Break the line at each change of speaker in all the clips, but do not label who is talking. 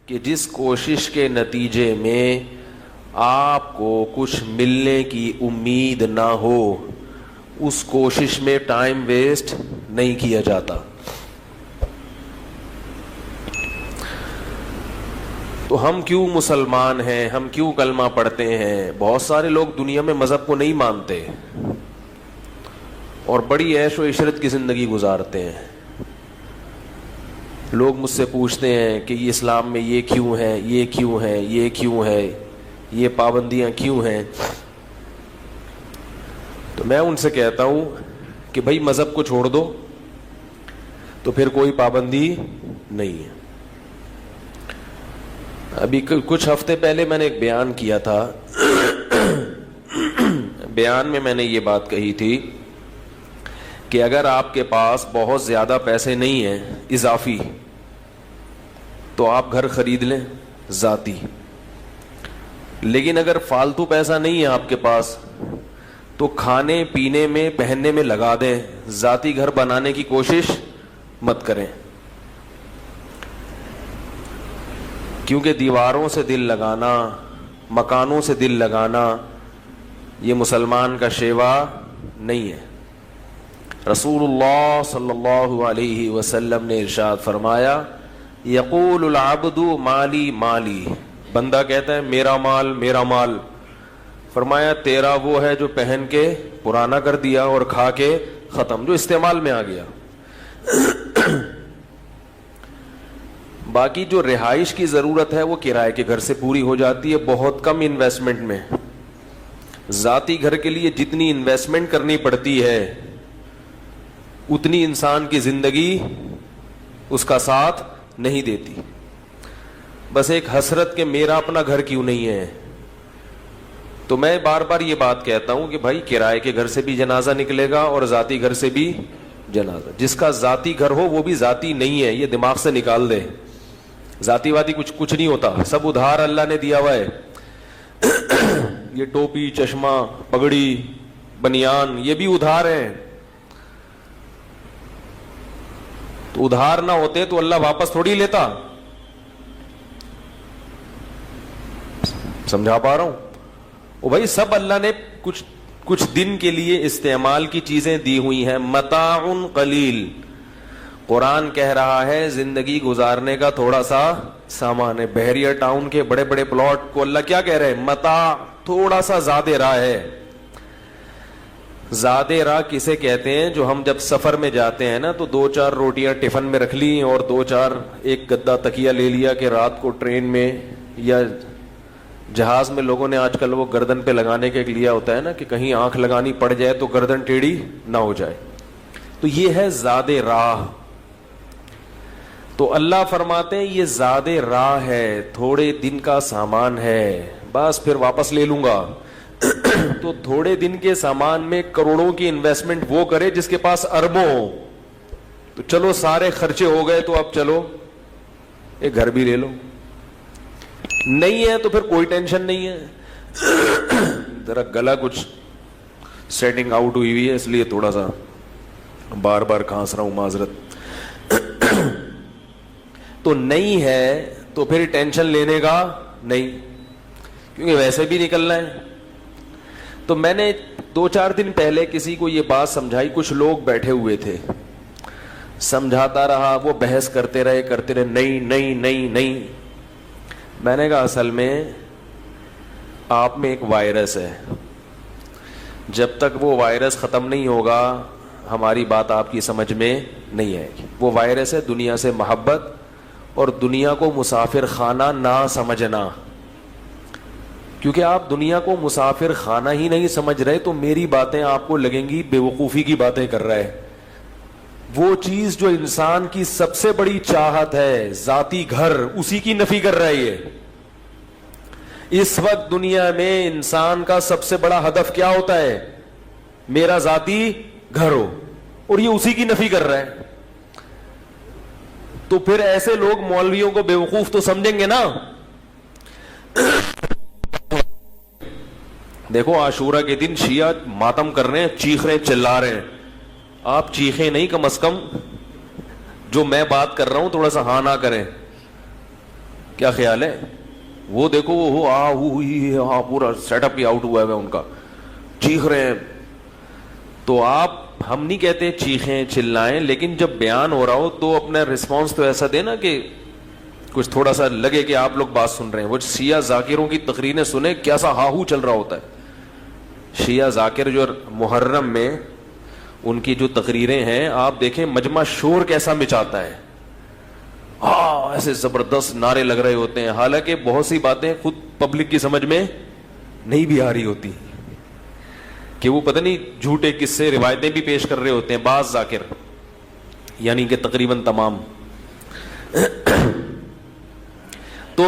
کہ جس کوشش کے نتیجے میں آپ کو کچھ ملنے کی امید نہ ہو اس کوشش میں ٹائم ویسٹ نہیں کیا جاتا. تو ہم کیوں مسلمان ہیں, ہم کیوں کلمہ پڑھتے ہیں؟ بہت سارے لوگ دنیا میں مذہب کو نہیں مانتے اور بڑی عیش و عشرت کی زندگی گزارتے ہیں. لوگ مجھ سے پوچھتے ہیں کہ یہ اسلام میں یہ کیوں ہے, یہ کیوں ہے, یہ کیوں ہے, یہ پابندیاں کیوں ہیں؟ تو میں ان سے کہتا ہوں کہ بھائی مذہب کو چھوڑ دو تو پھر کوئی پابندی نہیں ہے. ابھی کچھ ہفتے پہلے میں نے ایک بیان کیا تھا. بیان میں نے یہ بات کہی تھی کہ اگر آپ کے پاس بہت زیادہ پیسے نہیں ہیں اضافی تو آپ گھر خرید لیں ذاتی, لیکن اگر فالتو پیسہ نہیں ہے آپ کے پاس تو کھانے پینے میں پہننے میں لگا دیں, ذاتی گھر بنانے کی کوشش مت کریں. کیونکہ دیواروں سے دل لگانا, مکانوں سے دل لگانا یہ مسلمان کا شیوا نہیں ہے. رسول اللہ صلی اللہ علیہ وسلم نے ارشاد فرمایا یقول العبد مالی مالی, بندہ کہتا ہے میرا مال میرا مال. فرمایا تیرا وہ ہے جو پہن کے پرانا کر دیا اور کھا کے ختم, جو استعمال میں آ گیا. باقی جو رہائش کی ضرورت ہے وہ کرائے کے گھر سے پوری ہو جاتی ہے بہت کم انویسٹمنٹ میں. ذاتی گھر کے لیے جتنی انویسٹمنٹ کرنی پڑتی ہے اتنی انسان کی زندگی اس کا ساتھ نہیں دیتی. بس ایک حسرت کہ میرا اپنا گھر کیوں نہیں ہے. تو میں بار بار یہ بات کہتا ہوں کہ بھائی کرائے کے گھر سے بھی جنازہ نکلے گا اور ذاتی گھر سے بھی جنازہ. جس کا ذاتی گھر ہو وہ بھی ذاتی نہیں ہے, یہ دماغ سے نکال دے. ذاتی وادی کچھ نہیں ہوتا, سب ادھار اللہ نے دیا ہوا ہے. یہ ٹوپی, چشمہ, پگڑی, بنیان یہ بھی ادھار ہیں. تو ادھار نہ ہوتے تو اللہ واپس تھوڑی لیتا. سمجھا پا رہا ہوں؟ وہ بھائی سب اللہ نے کچھ دن کے لیے استعمال کی چیزیں دی ہوئی ہیں. متاع قلیل, قرآن کہہ رہا ہے زندگی گزارنے کا تھوڑا سا سامان ہے. بحریہ ٹاؤن کے بڑے بڑے پلاٹ کو اللہ کیا کہہ رہے ہیں؟ متاع, تھوڑا سا زیادہ راہ ہے. زیادہ راہ کسے کہتے ہیں؟ جو ہم جب سفر میں جاتے ہیں نا تو 2-4 روٹیاں ٹفن میں رکھ لی اور 2-4 ایک گدا تکیہ لے لیا کہ رات کو ٹرین میں یا جہاز میں لوگوں نے آج کل وہ گردن پہ لگانے کے لیا ہوتا ہے نا کہ کہیں آنکھ لگانی پڑ جائے تو گردن ٹیڑھی نہ ہو جائے. تو یہ ہے زیادہ راہ. تو اللہ فرماتے ہیں یہ زیادہ راہ ہے, تھوڑے دن کا سامان ہے, بس پھر واپس لے لوں گا. تو تھوڑے دن کے سامان میں کروڑوں کی انویسٹمنٹ وہ کرے جس کے پاس اربوں ہو. تو چلو سارے خرچے ہو گئے تو اب چلو ایک گھر بھی لے لو. نہیں ہے تو پھر کوئی ٹینشن نہیں ہے. ذرا گلا کچھ سیٹنگ آؤٹ ہوئی ہوئی ہے اس لیے تھوڑا سا بار بار کھانس رہا ہوں, معذرت. تو نہیں ہے تو پھر ٹینشن لینے کا نہیں, کیونکہ ویسے بھی نکلنا ہے. تو میں نے 2-4 دن پہلے کسی کو یہ بات سمجھائی. کچھ لوگ بیٹھے ہوئے تھے, سمجھاتا رہا, وہ بحث کرتے رہے نہیں نہیں نہیں نہیں. میں نے کہا اصل میں آپ میں ایک وائرس ہے, جب تک وہ وائرس ختم نہیں ہوگا ہماری بات آپ کی سمجھ میں نہیں آئے گی. وہ وائرس ہے دنیا سے محبت اور دنیا کو مسافر خانہ نہ سمجھنا. کیونکہ آپ دنیا کو مسافر خانہ ہی نہیں سمجھ رہے تو میری باتیں آپ کو لگیں گی بے وقوفی کی باتیں کر رہے. وہ چیز جو انسان کی سب سے بڑی چاہت ہے, ذاتی گھر, اسی کی نفی کر رہا ہے یہ. اس وقت دنیا میں انسان کا سب سے بڑا ہدف کیا ہوتا ہے؟ میرا ذاتی گھر ہو, اور یہ اسی کی نفی کر رہا ہے. تو پھر ایسے لوگ مولویوں کو بیوقوف تو سمجھیں گے نا. دیکھو عاشورہ کے دن شیعہ ماتم کر رہے ہیں, چیخ رہے ہیں, چلا رہے ہیں. آپ چیخیں نہیں, کم از کم جو میں بات کر رہا ہوں تھوڑا سا ہاں نہ کریں. کیا خیال ہے؟ وہ دیکھو وہ پورا سیٹ اپ ہی آؤٹ ہوا ہے ان کا, چیخ رہے ہیں. تو ہم نہیں کہتے چیخیں چلائیں, لیکن جب بیان ہو رہا ہو تو اپنا رسپانس تو ایسا دینا کہ کچھ تھوڑا سا لگے کہ آپ لوگ بات سن رہے ہیں. وہ شیعہ ذاکروں کی تقریریں سنیں کیسا ہاہو چل رہا ہوتا ہے. شیعہ ذاکر جو محرم میں ان کی جو تقریریں ہیں آپ دیکھیں مجمع شور کیسا مچاتا ہے, ایسے زبردست نعرے لگ رہے ہوتے ہیں, حالانکہ بہت سی باتیں خود پبلک کی سمجھ میں نہیں بھی آ رہی ہوتی, کہ وہ پتہ نہیں جھوٹے قصے روایتیں بھی پیش کر رہے ہوتے ہیں بعض ذاکر, یعنی کہ تقریباً تمام. تو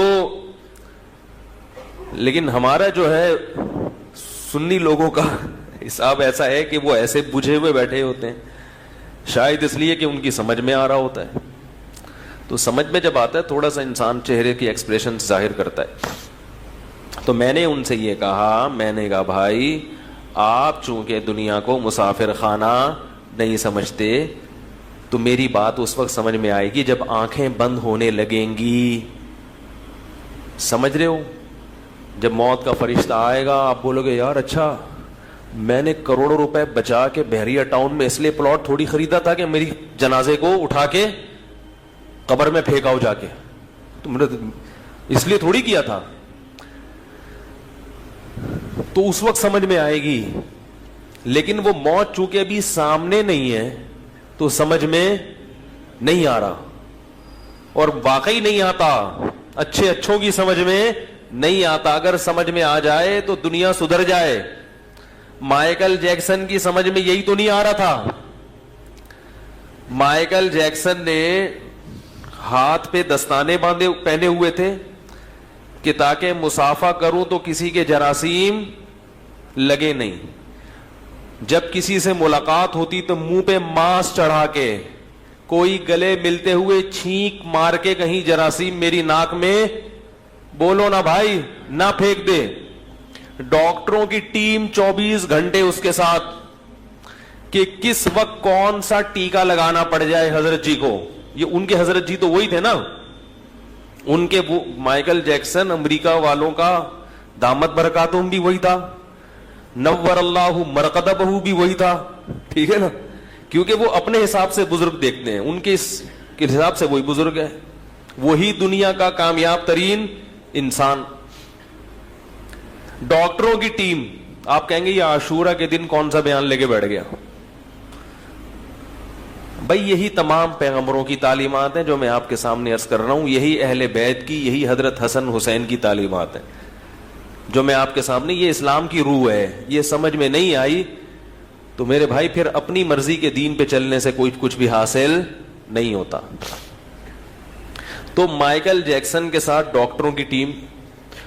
لیکن ہمارا جو ہے سنی لوگوں کا حساب ایسا ہے کہ وہ ایسے بجھے ہوئے بیٹھے ہوتے ہیں, شاید اس لیے کہ ان کی سمجھ میں آ رہا ہوتا ہے. تو سمجھ میں جب آتا ہے تھوڑا سا انسان چہرے کی ایکسپریشن ظاہر کرتا ہے. تو میں نے ان سے یہ کہا, میں نے کہا بھائی آپ چونکہ دنیا کو مسافر خانہ نہیں سمجھتے تو میری بات اس وقت سمجھ میں آئے گی جب آنکھیں بند ہونے لگیں گی. سمجھ رہے ہو؟ جب موت کا فرشتہ آئے گا آپ بولو گے یار اچھا میں نے کروڑوں روپے بچا کے بحریہ ٹاؤن میں اس لیے پلاٹ تھوڑی خریدا تھا کہ میری جنازے کو اٹھا کے قبر میں پھینکاؤ جا کے, تم نے اس لیے تھوڑی کیا تھا. تو اس وقت سمجھ میں آئے گی, لیکن وہ موت چونکہ ابھی سامنے نہیں ہے تو سمجھ میں نہیں آ رہا, اور واقعی نہیں آتا, اچھوں کی سمجھ میں نہیں آتا. اگر سمجھ میں آ جائے تو دنیا سدھر جائے. مائیکل جیکسن کی سمجھ میں یہی تو نہیں آ رہا تھا. مائیکل جیکسن نے ہاتھ پہ دستانے پہنے ہوئے تھے کہ تاکہ مسافہ کروں تو کسی کے جراثیم لگے نہیں. جب کسی سے ملاقات ہوتی تو منہ پہ ماسک چڑھا کے, کوئی گلے ملتے ہوئے چھینک مار کے کہیں جراثیم میری ناک میں بولو نا بھائی نہ پھینک دے. ڈاکٹروں کی ٹیم 24 گھنٹے اس کے ساتھ کہ کس وقت کون سا ٹیکا لگانا پڑ جائے حضرت جی کو. یہ ان کے حضرت جی تو وہی تھے نا, ان کے مائیکل جیکسن امریکہ والوں کا دامت برکاتہم بھی وہی تھا, نور اللہ مرقدبہ بھی وہی تھا. ٹھیک ہے نا, کیونکہ وہ اپنے حساب سے بزرگ دیکھتے ہیں, ان کے حساب سے وہی بزرگ ہے, وہی دنیا کا کامیاب ترین انسان. ڈاکٹروں کی ٹیم, آپ کہیں گے یہ عاشورہ کے دن کون سا بیان لے کے بیٹھ گیا. بھائی یہی تمام پیغمبروں کی تعلیمات ہیں جو میں آپ کے سامنے عرض کر رہا ہوں, یہی اہل بیت کی, یہی حضرت حسن حسین کی تعلیمات ہیں جو میں آپ کے سامنے, یہ اسلام کی روح ہے. یہ سمجھ میں نہیں آئی تو میرے بھائی پھر اپنی مرضی کے دین پہ چلنے سے کوئی کچھ بھی حاصل نہیں ہوتا. تو مائیکل جیکسن کے ساتھ ڈاکٹروں کی ٹیم.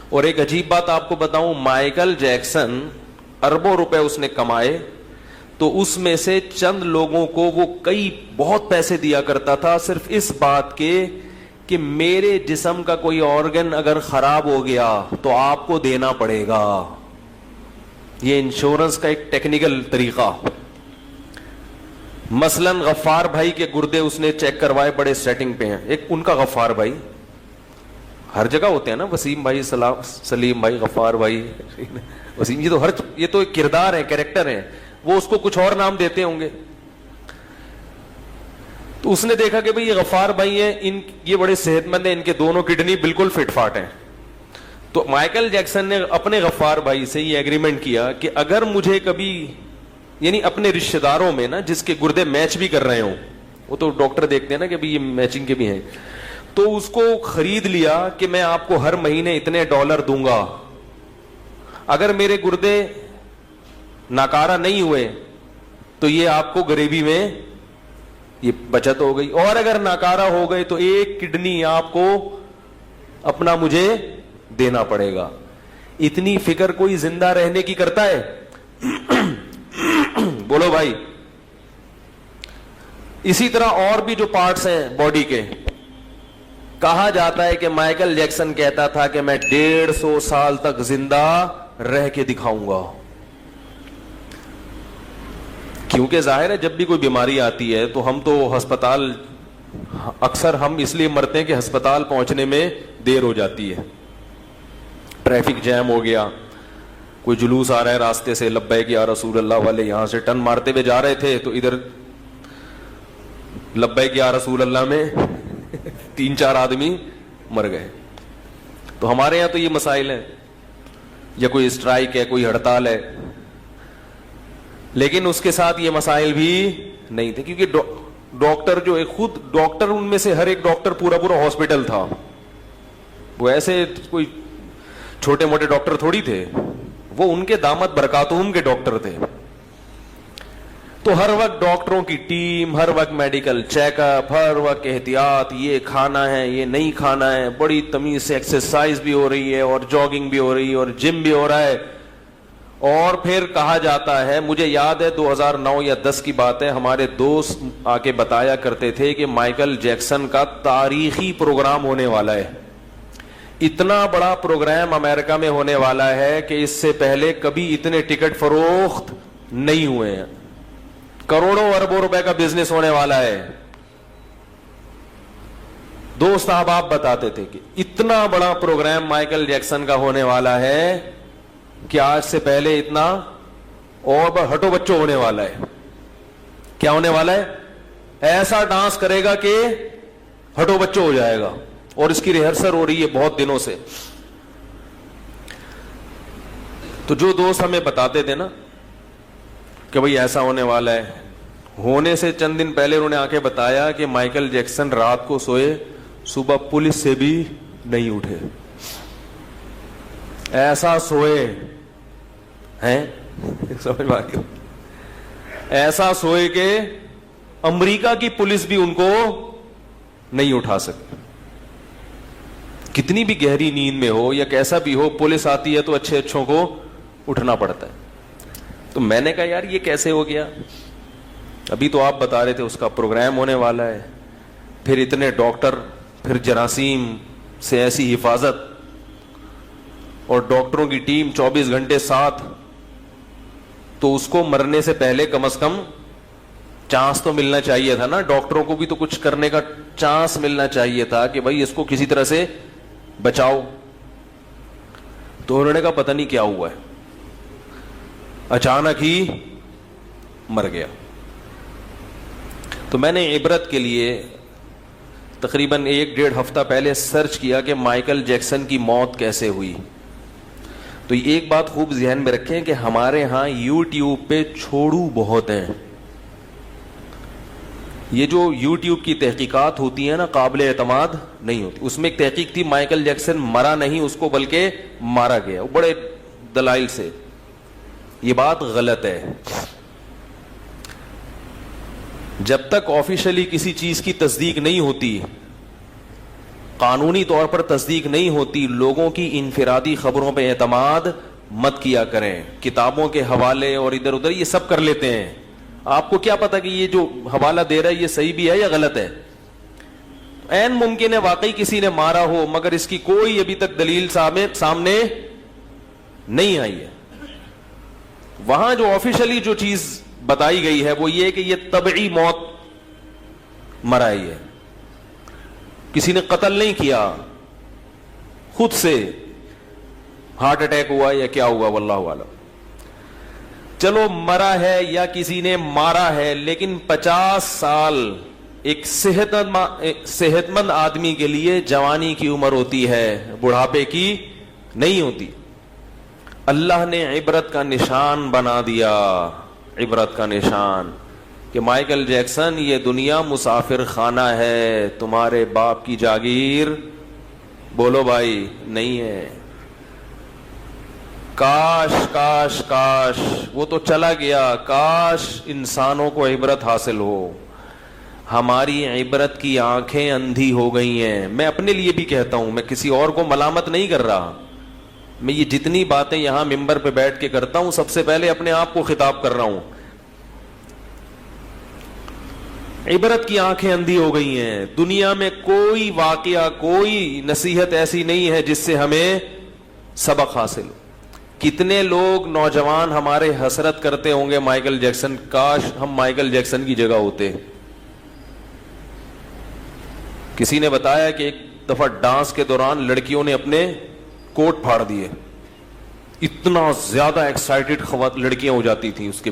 اور ایک عجیب بات آپ کو بتاؤں, مائیکل جیکسن اربوں روپے اس نے کمائے تو اس میں سے چند لوگوں کو وہ بہت پیسے دیا کرتا تھا صرف اس بات کے کہ میرے جسم کا کوئی آرگن اگر خراب ہو گیا تو آپ کو دینا پڑے گا. یہ انشورنس کا ایک ٹیکنیکل طریقہ. مثلا غفار بھائی کے گردے اس نے چیک کروائے, بڑے سیٹنگ پہ ہیں. ایک ان کا غفار بھائی, ہر جگہ ہوتے ہیں نا, وسیم بھائی, سلیم بھائی, غفار بھائی, وسیم, یہ تو ایک کردار ہے, کیریکٹر ہے, وہ اس کو کچھ اور نام دیتے ہوں گے. تو اس نے دیکھا کہ بھئی یہ غفار بھائی ہیں, یہ بڑے صحت مند ہیں, ان کے دونوں کڈنی بالکل فٹ فاٹ ہیں. تو مائیکل جیکسن نے اپنے غفار بھائی سے یہ ایگریمنٹ کیا کہ اگر مجھے کبھی, یعنی اپنے رشتہ داروں میں نا جس کے گردے میچ بھی کر رہے ہوں, وہ تو ڈاکٹر دیکھتے ہیں نا کہ بھئی یہ میچنگ کے بھی ہیں, تو اس کو خرید لیا کہ میں آپ کو ہر مہینے اتنے ڈالر دوں گا, اگر میرے گردے ناکارہ نہیں ہوئے تو یہ آپ کو غریبی میں یہ بچت ہو گئی, اور اگر ناکارہ ہو گئے تو ایک کڈنی آپ کو اپنا مجھے دینا پڑے گا. اتنی فکر کوئی زندہ رہنے کی کرتا ہے؟ بولو بھائی. اسی طرح اور بھی جو پارٹس ہیں باڈی کے, کہا جاتا ہے کہ مائیکل جیکسن کہتا تھا کہ میں 150 سال تک زندہ رہ کے دکھاؤں گا. کیونکہ ظاہر ہے جب بھی کوئی بیماری آتی ہے تو ہم تو ہسپتال اکثر ہم اس لیے مرتے ہیں کہ ہسپتال پہنچنے میں دیر ہو جاتی ہے, ٹریفک جیم ہو گیا, کوئی جلوس آ رہا ہے راستے سے, لبیک یا رسول اللہ والے یہاں سے ٹرن مارتے ہوئے جا رہے تھے تو ادھر لبیک یا رسول اللہ میں 3-4 آدمی مر گئے. تو ہمارے یہاں تو یہ مسائل ہیں, یا کوئی اسٹرائک ہے, کوئی ہڑتال ہے, لیکن اس کے ساتھ یہ مسائل بھی نہیں تھے, کیونکہ ڈاکٹر جو خود ڈاکٹر, ان میں سے ہر ایک ڈاکٹر پورا ہاسپٹل تھا. وہ ایسے کوئی چھوٹے موٹے ڈاکٹر تھوڑی تھے, وہ ان کے دامت برکاتہم کے ڈاکٹر تھے. تو ہر وقت ڈاکٹروں کی ٹیم, ہر وقت میڈیکل چیک اپ, ہر وقت احتیاط, یہ کھانا ہے, یہ نہیں کھانا ہے, بڑی تمیز سے ایکسرسائز بھی ہو رہی ہے, اور جاگنگ بھی ہو رہی ہے, اور جم بھی ہو رہا ہے. اور پھر کہا جاتا ہے, مجھے یاد ہے 2009 یا 10 کی بات ہے, ہمارے دوست آ کے بتایا کرتے تھے کہ مائیکل جیکسن کا تاریخی پروگرام ہونے والا ہے. اتنا بڑا پروگرام امریکہ میں ہونے والا ہے کہ اس سے پہلے کبھی اتنے ٹکٹ فروخت نہیں ہوئے ہیں. کروڑوں اربوں روپے کا بزنس ہونے والا ہے. دوست احباب بتاتے تھے کہ اتنا بڑا پروگرام مائیکل جیکسن کا ہونے والا ہے کہ آج سے پہلے اتنا اور ہٹو بچوں ہونے والا ہے. کیا ہونے والا ہے؟ ایسا ڈانس کرے گا کہ ہٹو بچوں ہو جائے گا, اور اس کی ریہرسل ہو رہی ہے بہت دنوں سے. تو جو دوست ہمیں بتاتے تھے نا کہ بھئی ایسا ہونے والا ہے, ہونے سے چند دن پہلے انہوں نے آ کے بتایا کہ مائیکل جیکسن رات کو سوئے, صبح پولیس سے بھی نہیں اٹھے. ایسا سوئے ہیں, سمجھ میں آ گیا, ایسا سوئے کہ امریکہ کی پولیس بھی ان کو نہیں اٹھا سکتی. کتنی بھی گہری نیند میں ہو یا کیسا بھی ہو, پولیس آتی ہے تو اچھے اچھوں کو اٹھنا پڑتا ہے. تو میں نے کہا یار یہ کیسے ہو گیا؟ ابھی تو آپ بتا رہے تھے اس کا پروگرام ہونے والا ہے, پھر اتنے ڈاکٹر, پھر جراثیم سے ایسی حفاظت, اور ڈاکٹروں کی ٹیم 24 گھنٹے ساتھ. تو اس کو مرنے سے پہلے کم از کم چانس تو ملنا چاہیے تھا نا, ڈاکٹروں کو بھی تو کچھ کرنے کا چانس ملنا چاہیے تھا کہ بھائی اس کو کسی طرح سے بچاؤ. تو انہوں نے کہا پتہ نہیں کیا ہوا ہے, اچانک ہی مر گیا. تو میں نے عبرت کے لیے تقریباً 1-1.5 ہفتہ پہلے سرچ کیا کہ مائیکل جیکسن کی موت کیسے ہوئی. تو ایک بات خوب ذہن میں رکھیں کہ ہمارے ہاں یوٹیوب پہ چھوڑو بہت ہیں. یہ جو یوٹیوب کی تحقیقات ہوتی ہیں نا, قابل اعتماد نہیں ہوتی. اس میں ایک تحقیق تھی, مائیکل جیکسن مرا نہیں, اس کو بلکہ مارا گیا, بڑے دلائل سے. یہ بات غلط ہے. جب تک آفیشلی کسی چیز کی تصدیق نہیں ہوتی, قانونی طور پر تصدیق نہیں ہوتی, لوگوں کی انفرادی خبروں پہ اعتماد مت کیا کریں. کتابوں کے حوالے اور ادھر ادھر یہ سب کر لیتے ہیں. آپ کو کیا پتا کہ یہ جو حوالہ دے رہا ہے یہ صحیح بھی ہے یا غلط ہے؟ عین ممکن ہے واقعی کسی نے مارا ہو, مگر اس کی کوئی ابھی تک دلیل سامنے نہیں آئی ہے. وہاں جو آفیشلی جو چیز بتائی گئی ہے وہ یہ کہ یہ طبعی موت مرائی ہے, کسی نے قتل نہیں کیا, خود سے ہارٹ اٹیک ہوا یا کیا ہوا واللہ اعلم. چلو مرا ہے یا کسی نے مارا ہے, لیکن 50 سال ایک صحت مند آدمی کے لیے جوانی کی عمر ہوتی ہے, بڑھاپے کی نہیں ہوتی. اللہ نے عبرت کا نشان بنا دیا, عبرت کا نشان کہ مائیکل جیکسن یہ دنیا مسافر خانہ ہے, تمہارے باپ کی جاگیر بولو بھائی نہیں ہے. کاش کاش کاش وہ تو چلا گیا, کاش انسانوں کو عبرت حاصل ہو. ہماری عبرت کی آنکھیں اندھی ہو گئی ہیں. میں اپنے لیے بھی کہتا ہوں, میں کسی اور کو ملامت نہیں کر رہا. میں یہ جتنی باتیں یہاں ممبر پہ بیٹھ کے کرتا ہوں, سب سے پہلے اپنے آپ کو خطاب کر رہا ہوں. عبرت کی آنکھیں اندھی ہو گئی ہیں. دنیا میں کوئی واقعہ, کوئی نصیحت ایسی نہیں ہے جس سے ہمیں سبق حاصل ہو. کتنے لوگ نوجوان ہمارے حسرت کرتے ہوں گے مائیکل جیکسن, کاش ہم مائیکل جیکسن کی جگہ ہوتے. کسی نے بتایا کہ ایک دفعہ ڈانس کے دوران لڑکیوں نے اپنے کوٹ پھاڑ دیے, اتنا زیادہ ایکسائٹڈ لڑکیاں ہو جاتی تھیں اس کے.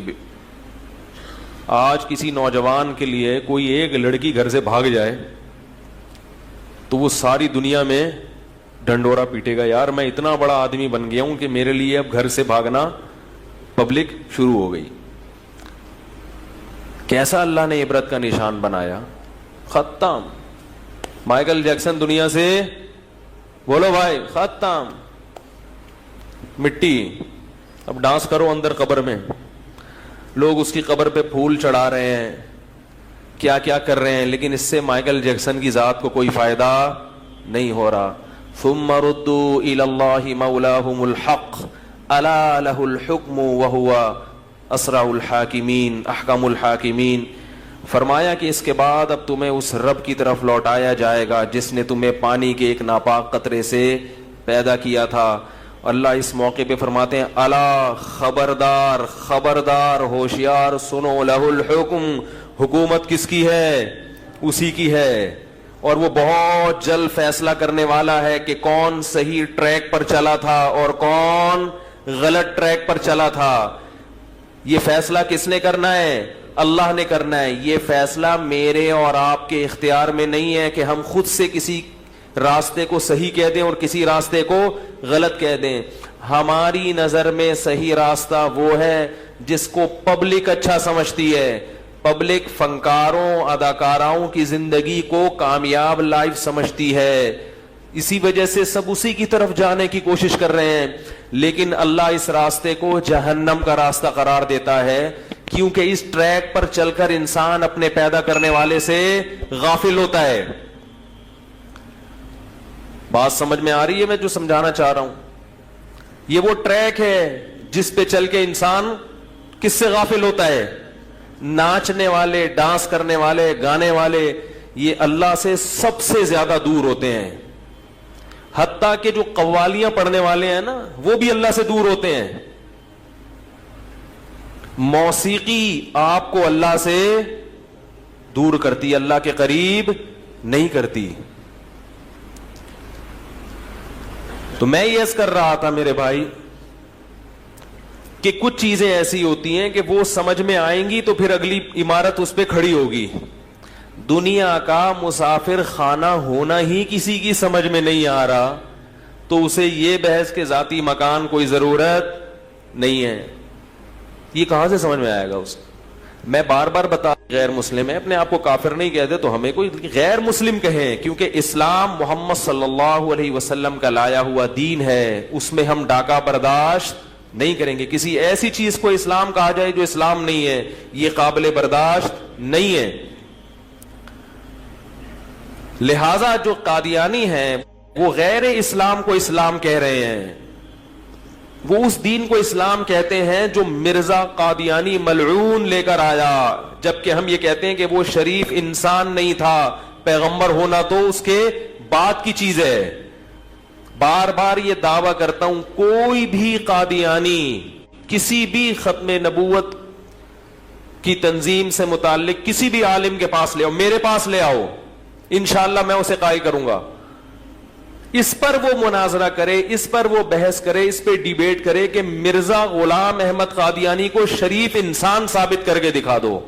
آج کسی نوجوان کے لیے کوئی ایک لڑکی گھر سے بھاگ جائے تو وہ ساری دنیا میں ڈنڈورا پیٹے گا, یار میں اتنا بڑا آدمی بن گیا ہوں کہ میرے لیے اب گھر سے بھاگنا پبلک شروع ہو گئی. کیسا اللہ نے عبرت کا نشان بنایا. ختم. مائیکل جیکسن دنیا سے, بولو بھائی, ختم, مٹی. اب ڈانس کرو اندر قبر میں, لوگ اس کی قبر پہ پھول چڑھا رہے ہیں, کیا کیا کر رہے ہیں, لیکن اس سے مائیکل جیکسن کی ذات کو کوئی فائدہ نہیں ہو رہا. ثم ردوا الى الله مولاهم الحق الا له الحكم وهو اسرع الحاکمین احکم الحاکمین. فرمایا کہ اس کے بعد اب تمہیں اس رب کی طرف لوٹایا جائے گا جس نے تمہیں پانی کے ایک ناپاک قطرے سے پیدا کیا تھا. اللہ اس موقع پہ فرماتے ہیں الا, خبردار, خبردار, ہوشیار, سنو, لہ الحکم, حکومت کس کی ہے؟ اسی کی ہے, اور وہ بہت جلد فیصلہ کرنے والا ہے کہ کون صحیح ٹریک پر چلا تھا اور کون غلط ٹریک پر چلا تھا. یہ فیصلہ کس نے کرنا ہے؟ اللہ نے کرنا ہے. یہ فیصلہ میرے اور آپ کے اختیار میں نہیں ہے کہ ہم خود سے کسی راستے کو صحیح کہہ دیں اور کسی راستے کو غلط کہہ دیں. ہماری نظر میں صحیح راستہ وہ ہے جس کو پبلک اچھا سمجھتی ہے. پبلک فنکاروں, اداکاراؤں کی زندگی کو کامیاب لائف سمجھتی ہے, اسی وجہ سے سب اسی کی طرف جانے کی کوشش کر رہے ہیں. لیکن اللہ اس راستے کو جہنم کا راستہ قرار دیتا ہے, کیونکہ اس ٹریک پر چل کر انسان اپنے پیدا کرنے والے سے غافل ہوتا ہے. بات سمجھ میں آ رہی ہے میں جو سمجھانا چاہ رہا ہوں؟ یہ وہ ٹریک ہے جس پہ چل کے انسان کس سے غافل ہوتا ہے؟ ناچنے والے, ڈانس کرنے والے, گانے والے, یہ اللہ سے سب سے زیادہ دور ہوتے ہیں. حتیٰ کہ جو قوالیاں پڑھنے والے ہیں نا, وہ بھی اللہ سے دور ہوتے ہیں. موسیقی آپ کو اللہ سے دور کرتی, اللہ کے قریب نہیں کرتی. تو میں یہ عرض کر رہا تھا میرے بھائی کہ کچھ چیزیں ایسی ہوتی ہیں کہ وہ سمجھ میں آئیں گی تو پھر اگلی عمارت اس پہ کھڑی ہوگی. دنیا کا مسافر خانہ ہونا ہی کسی کی سمجھ میں نہیں آ رہا تو اسے یہ بحث کے ذاتی مکان کوئی ضرورت نہیں ہے. یہ کہاں سے سمجھ میں آئے گا اسے؟ میں بار بار بتا, غیر مسلم ہے, اپنے آپ کو کافر نہیں کہتے تو ہمیں کوئی غیر مسلم کہیں, کیونکہ اسلام محمد صلی اللہ علیہ وسلم کا لایا ہوا دین ہے, اس میں ہم ڈاکہ برداشت نہیں کریں گے. کسی ایسی چیز کو اسلام کہا جائے جو اسلام نہیں ہے, یہ قابل برداشت نہیں ہے. لہذا جو قادیانی ہیں وہ غیر اسلام کو اسلام کہہ رہے ہیں, وہ اس دین کو اسلام کہتے ہیں جو مرزا قادیانی ملعون لے کر آیا, جبکہ ہم یہ کہتے ہیں کہ وہ شریف انسان نہیں تھا, پیغمبر ہونا تو اس کے بعد کی چیز ہے. بار بار یہ دعویٰ کرتا ہوں, کوئی بھی قادیانی کسی بھی ختم نبوت کی تنظیم سے متعلق کسی بھی عالم کے پاس لے آؤ, میرے پاس لے آؤ, انشاءاللہ میں اسے قائل کروں گا. اس پر وہ مناظرہ کرے, اس پر وہ بحث کرے, اس پہ ڈیبیٹ کرے کہ مرزا غلام احمد قادیانی کو شریف انسان ثابت کر کے دکھا دو.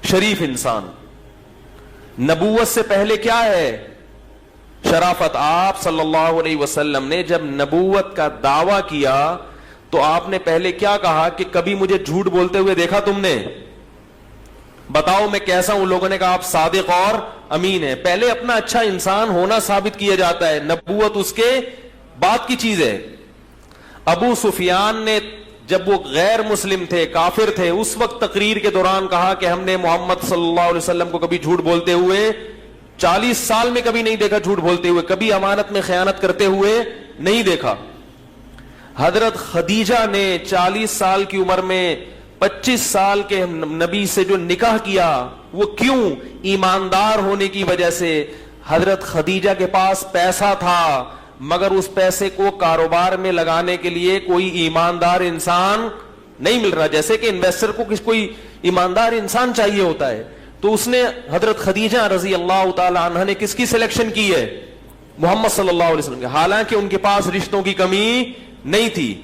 شریف انسان. نبوت سے پہلے کیا ہے شرافت؟ آپ صلی اللہ علیہ وسلم نے جب نبوت کا دعویٰ کیا تو آپ نے پہلے کیا کہا کہ کبھی مجھے جھوٹ بولتے ہوئے دیکھا تم نے؟ بتاؤ میں کیسا ہوں؟ لوگوں نے کہا آپ صادق اور امین ہیں. پہلے اپنا اچھا انسان ہونا ثابت کیا جاتا ہے, نبوت اس کے بعد کی چیز ہے. ابو سفیان نے جب وہ غیر مسلم تھے, کافر تھے, اس وقت تقریر کے دوران کہا کہ ہم نے محمد صلی اللہ علیہ وسلم کو کبھی جھوٹ بولتے ہوئے 40 سال میں کبھی نہیں دیکھا, جھوٹ بولتے ہوئے, کبھی امانت میں خیانت کرتے ہوئے نہیں دیکھا. حضرت خدیجہ نے 40 سال کی عمر میں 25 سال کے نبی سے جو نکاح کیا, وہ کیوں؟ ایماندار ہونے کی وجہ سے. حضرت خدیجہ کے پاس پیسہ تھا مگر اس پیسے کو کاروبار میں لگانے کے لیے کوئی ایماندار انسان نہیں مل رہا. جیسے کہ انویسٹر کو کوئی ایماندار انسان چاہیے ہوتا ہے, تو اس نے حضرت خدیجہ رضی اللہ تعالی عنہ نے کس کی سلیکشن کی ہے؟ محمد صلی اللہ علیہ وسلم کے. حالانکہ ان کے پاس رشتوں کی کمی نہیں تھی,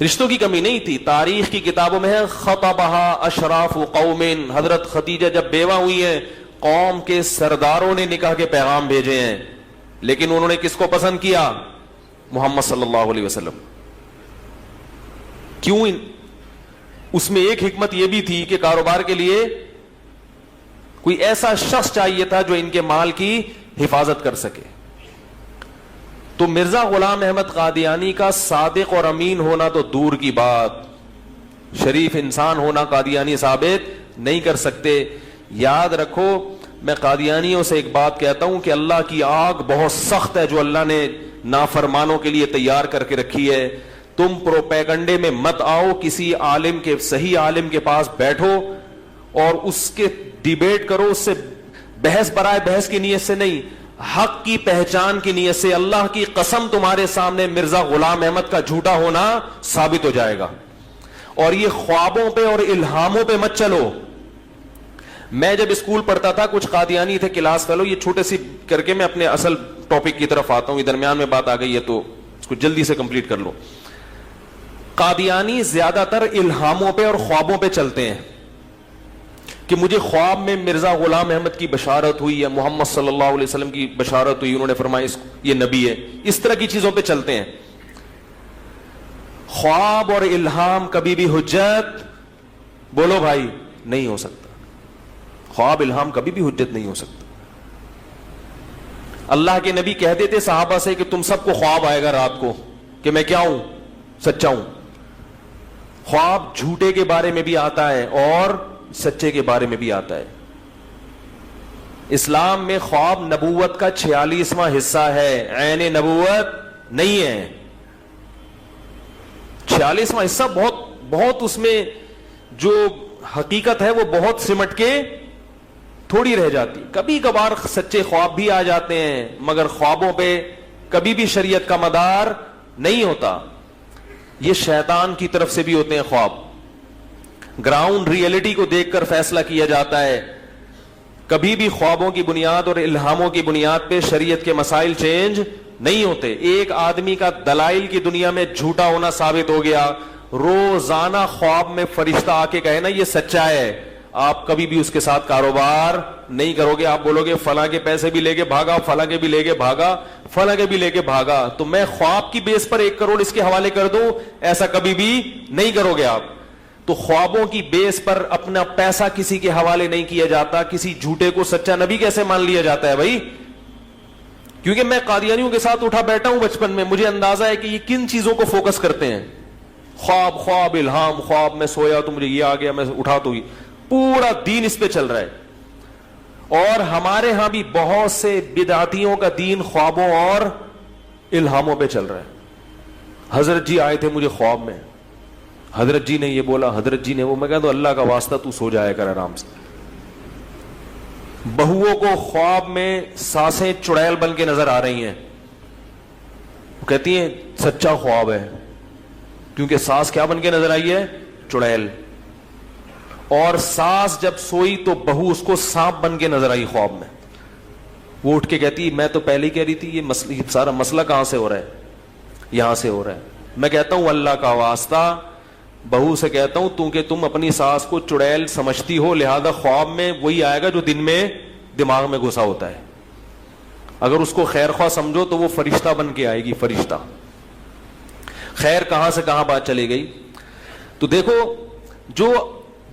رشتوں کی کمی نہیں تھی. تاریخ کی کتابوں میں ہے خطبہا اشراف قوم, حضرت خدیجہ جب بیوہ ہوئی ہیں قوم کے سرداروں نے نکاح کے پیغام بھیجے ہیں, لیکن انہوں نے کس کو پسند کیا؟ محمد صلی اللہ علیہ وسلم. کیوں؟ اس میں ایک حکمت یہ بھی تھی کہ کاروبار کے لیے کوئی ایسا شخص چاہیے تھا جو ان کے مال کی حفاظت کر سکے. تو مرزا غلام احمد قادیانی کا صادق اور امین ہونا تو دور کی بات, شریف انسان ہونا قادیانی ثابت نہیں کر سکتے. یاد رکھو, میں قادیانیوں سے ایک بات کہتا ہوں کہ اللہ کی آگ بہت سخت ہے جو اللہ نے نافرمانوں کے لیے تیار کر کے رکھی ہے. تم پروپیگنڈے میں مت آؤ, کسی عالم کے, صحیح عالم کے پاس بیٹھو اور اس کے ڈیبیٹ کرو, اس سے بحث برائے بحث کی نیت سے نہیں, حق کی پہچان کی نیت سے. اللہ کی قسم تمہارے سامنے مرزا غلام احمد کا جھوٹا ہونا ثابت ہو جائے گا. اور یہ خوابوں پہ اور الہاموں پہ مت چلو. میں جب اسکول پڑھتا تھا کچھ قادیانی تھے کلاس فیلو, یہ چھوٹے سی کر کے میں اپنے اصل ٹاپک کی طرف آتا ہوں, یہ درمیان میں بات آ گئی ہے تو اس کو جلدی سے کمپلیٹ کر لو. قادیانی زیادہ تر الہاموں پہ اور خوابوں پہ چلتے ہیں کہ مجھے خواب میں مرزا غلام احمد کی بشارت ہوئی یا محمد صلی اللہ علیہ وسلم کی بشارت ہوئی, انہوں نے فرمایا یہ نبی ہے. اس طرح کی چیزوں پہ چلتے ہیں. خواب اور الہام کبھی بھی حجت, بولو بھائی, نہیں ہو سکتا. خواب الہام کبھی بھی حجت نہیں ہو سکتا. اللہ کے نبی کہہ دیتے صحابہ سے کہ تم سب کو خواب آئے گا رات کو کہ میں کیا ہوں؟ سچا ہوں. خواب جھوٹے کے بارے میں بھی آتا ہے اور سچے کے بارے میں بھی آتا ہے. اسلام میں خواب نبوت کا 46واں حصہ ہے, عین نبوت نہیں ہے. 46واں حصہ بہت اس میں جو حقیقت ہے وہ بہت سمٹ کے تھوڑی رہ جاتی. کبھی کبھار سچے خواب بھی آ جاتے ہیں مگر خوابوں پہ کبھی بھی شریعت کا مدار نہیں ہوتا. یہ شیطان کی طرف سے بھی ہوتے ہیں خواب. گراؤنڈ ریئلٹی کو دیکھ کر فیصلہ کیا جاتا ہے. کبھی بھی خوابوں کی بنیاد اور الہاموں کی بنیاد پہ شریعت کے مسائل چینج نہیں ہوتے. ایک آدمی کا دلائل کی دنیا میں جھوٹا ہونا ثابت ہو گیا, روزانہ خواب میں فرشتہ آ کے کہے نا یہ سچا ہے, آپ کبھی بھی اس کے ساتھ کاروبار نہیں کرو گے. آپ بولو گے فلاں کے پیسے بھی لے کے بھاگا, فلاں کے بھی لے کے بھاگا, فلاں کے بھی لے کے بھاگا, تو میں خواب کی بیس پر 1 کروڑ اس کے حوالے کر دوں, ایسا کبھی بھی نہیں کرو گے آپ. تو خوابوں کی بیس پر اپنا پیسہ کسی کے حوالے نہیں کیا جاتا. کسی جھوٹے کو سچا نبی کیسے مان لیا جاتا ہے بھائی؟ کیونکہ میں قادیانیوں کے ساتھ اٹھا بیٹھا ہوں بچپن میں, مجھے اندازہ ہے کہ یہ کن چیزوں کو فوکس کرتے ہیں. خواب الہام, خواب میں سویا تو مجھے یہ آ گیا, میں اٹھا تو پورا دین اس پہ چل رہا ہے. اور ہمارے ہاں بھی بہت سے بدعتیوں کا دین خوابوں اور الہاموں پہ چل رہا ہے. حضرت جی آئے تھے مجھے خواب میں, حضرت جی نے یہ بولا, حضرت جی نے وہ. میں کہتا ہوں اللہ کا واسطہ تو سو جایا کر آرام سے. بہوؤں کو خواب میں سانسیں چڑیل بن کے نظر آ رہی ہیں, وہ کہتی ہیں سچا خواب ہے, کیونکہ سانس کیا بن کے نظر آئی ہے؟ چڑیل. اور ساس جب سوئی تو بہو اس کو سانپ بن کے نظر آئی خواب میں. وہ اٹھ کے کہتی میں تو پہلے ہی کہہ رہی تھی یہ سارا مسئلہ کہاں سے ہو رہا ہے؟ یہاں سے ہو رہا ہے. میں کہتا ہوں اللہ کا واسطہ, بہو سے کہتا ہوں تو کہ تم اپنی ساس کو چڑیل سمجھتی ہو, لہذا خواب میں وہی آئے گا جو دن میں دماغ میں گھسا ہوتا ہے. اگر اس کو خیر خواہ سمجھو تو وہ فرشتہ بن کے آئے گی, فرشتہ. خیر کہاں سے کہاں بات چلی گئی. تو دیکھو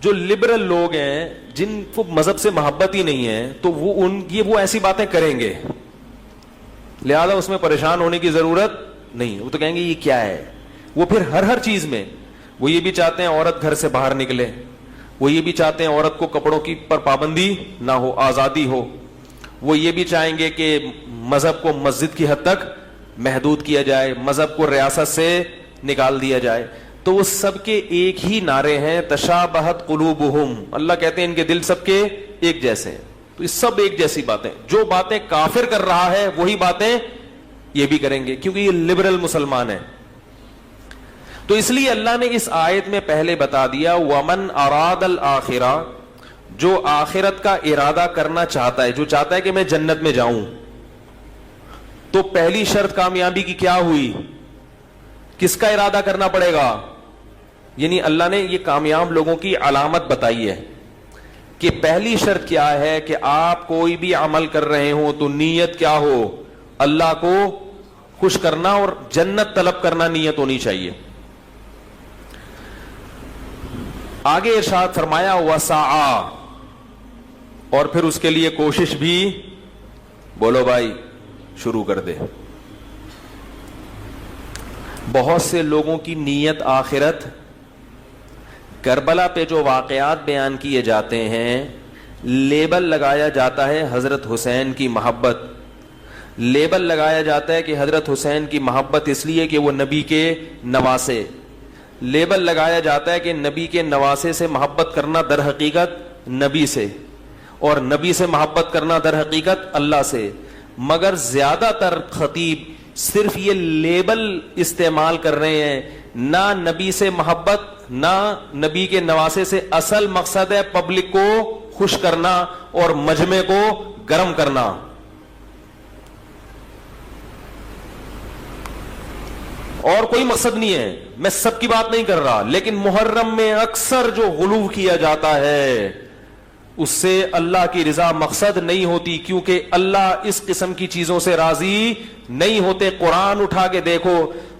جو لبرل لوگ ہیں جن کو مذہب سے محبت ہی نہیں ہے تو وہ ایسی باتیں کریں گے, لہذا اس میں پریشان ہونے کی ضرورت نہیں. وہ تو کہیں گے یہ کیا ہے. وہ پھر ہر چیز میں وہ یہ بھی چاہتے ہیں عورت گھر سے باہر نکلے, وہ یہ بھی چاہتے ہیں عورت کو کپڑوں کی پر پابندی نہ ہو, آزادی ہو. وہ یہ بھی چاہیں گے کہ مذہب کو مسجد کی حد تک محدود کیا جائے, مذہب کو ریاست سے نکال دیا جائے. تو وہ سب کے ایک ہی نعرے ہیں, تشابہت قلوبہم. اللہ کہتے ہیں ان کے دل سب کے ایک جیسے ہیں. تو یہ سب ایک جیسی باتیں, جو باتیں کافر کر رہا ہے وہی باتیں یہ بھی کریں گے, کیونکہ یہ لبرل مسلمان ہے. تو اس لیے اللہ نے اس آیت میں پہلے بتا دیا ومن اراد الآخرہ جو آخرت کا ارادہ کرنا چاہتا ہے, جو چاہتا ہے کہ میں جنت میں جاؤں, تو پہلی شرط کامیابی کی کیا ہوئی؟ کس کا ارادہ کرنا پڑے گا؟ یعنی اللہ نے یہ کامیاب لوگوں کی علامت بتائی ہے کہ پہلی شرط کیا ہے کہ آپ کوئی بھی عمل کر رہے ہو تو نیت کیا ہو؟ اللہ کو خوش کرنا اور جنت طلب کرنا نیت ہونی چاہیے. آگے ارشاد فرمایا وسعا, اور پھر اس کے لیے کوشش بھی, بولو بھائی, شروع کر دے. بہت سے لوگوں کی نیت آخرت, کربلا پہ جو واقعات بیان کیے جاتے ہیں, لیبل لگایا جاتا ہے حضرت حسین کی محبت, لیبل لگایا جاتا ہے کہ حضرت حسین کی محبت اس لیے کہ وہ نبی کے نواسے, لیبل لگایا جاتا ہے کہ نبی کے نواسے سے محبت کرنا در حقیقت نبی سے, اور نبی سے محبت کرنا در حقیقت اللہ سے. مگر زیادہ تر خطیب صرف یہ لیبل استعمال کر رہے ہیں, نہ نبی سے محبت نہ نبی کے نواسے سے. اصل مقصد ہے پبلک کو خوش کرنا اور مجمع کو گرم کرنا. اور کوئی مقصد نہیں ہے, میں سب کی بات نہیں کر رہا, لیکن محرم میں اکثر جو غلو کیا جاتا ہے اس سے اللہ کی رضا مقصد نہیں ہوتی, کیونکہ اللہ اس قسم کی چیزوں سے راضی نہیں ہوتے. قرآن اٹھا کے دیکھو,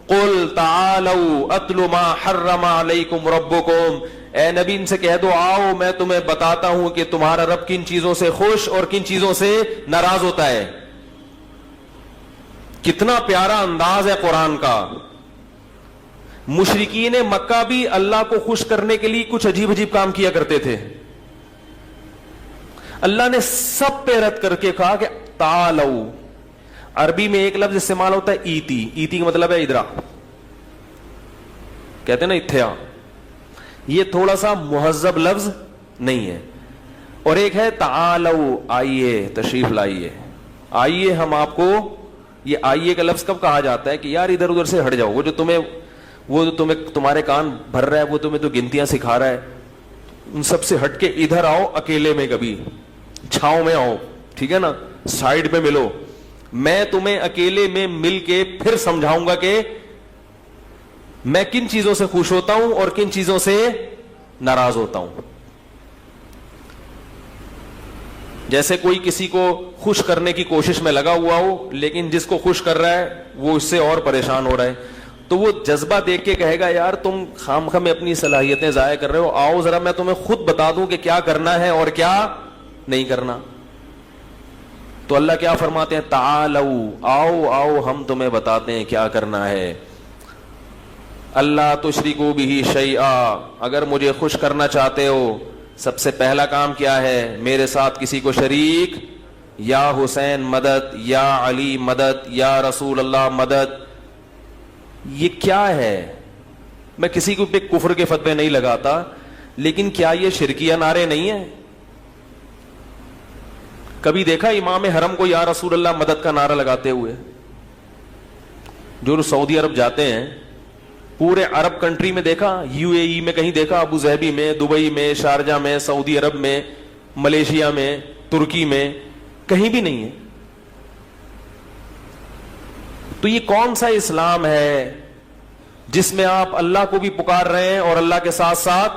قل تعالوا اتل ما حرم علیکم ربکم, اے نبی ان سے کہہ دو آؤ میں تمہیں بتاتا ہوں کہ تمہارا رب کن چیزوں سے خوش اور کن چیزوں سے ناراض ہوتا ہے. کتنا پیارا انداز ہے قرآن کا. مشرکین مکہ بھی اللہ کو خوش کرنے کے لیے کچھ عجیب عجیب کام کیا کرتے تھے. اللہ نے سب پہ رد کر کے کہا کہ تعالو, عربی میں ایک لفظ استعمال ہوتا ہے ایتی, ایتی کا مطلب ہے ادرا, کہتے ہیں نا اتھیا, یہ تھوڑا سا مہذب لفظ نہیں ہے. اور ایک ہے تعالو, آئیے, تشریف لائیے, آئیے ہم آپ کو. یہ آئیے کا لفظ کب کہا جاتا ہے کہ یار ادھر ادھر سے ہٹ جاؤ, وہ جو تمہیں تمہارے کان بھر رہا ہے, وہ تمہیں تو گنتیاں سکھا رہا ہے, ان سب سے ہٹ کے ادھر آؤ, اکیلے میں کبھی چھاؤں میں آؤ, ٹھیک ہے نا, سائیڈ پہ ملو, میں تمہیں اکیلے میں مل کے پھر سمجھاؤں گا کہ میں کن چیزوں سے خوش ہوتا ہوں اور کن چیزوں سے ناراض ہوتا ہوں. جیسے کوئی کسی کو خوش کرنے کی کوشش میں لگا ہوا ہو, لیکن جس کو خوش کر رہا ہے وہ اس سے اور پریشان ہو رہا ہے, تو وہ جذبہ دیکھ کے کہے گا یار تم خامخواہ میں اپنی صلاحیتیں ضائع کر رہے ہو, آؤ ذرا میں تمہیں خود بتا دوں کہ کیا کرنا ہے اور کیا نہیں کرنا. تو اللہ کیا فرماتے ہیں, تعالو, آؤ آؤ ہم تمہیں بتاتے ہیں کیا کرنا ہے. اللہ تشرکو بہ شیئا, اگر مجھے خوش کرنا چاہتے ہو سب سے پہلا کام کیا ہے, میرے ساتھ کسی کو شریک, یا حسین مدد, یا علی مدد, یا رسول اللہ مدد. یہ کیا ہے؟ میں کسی کو پہ کفر کے فتوے نہیں لگاتا, لیکن کیا یہ شرکیہ نعرے نہیں ہیں؟ کبھی دیکھا امام حرم کو یا رسول اللہ مدد کا نعرہ لگاتے ہوئے؟ جو سعودی عرب جاتے ہیں, پورے عرب کنٹری میں دیکھا, یو اے ای میں کہیں دیکھا, ابو ظہبی میں, دبئی میں, شارجہ میں, سعودی عرب میں, ملیشیا میں, ترکی میں, کہیں بھی نہیں ہے. تو یہ کون سا اسلام ہے جس میں آپ اللہ کو بھی پکار رہے ہیں اور اللہ کے ساتھ ساتھ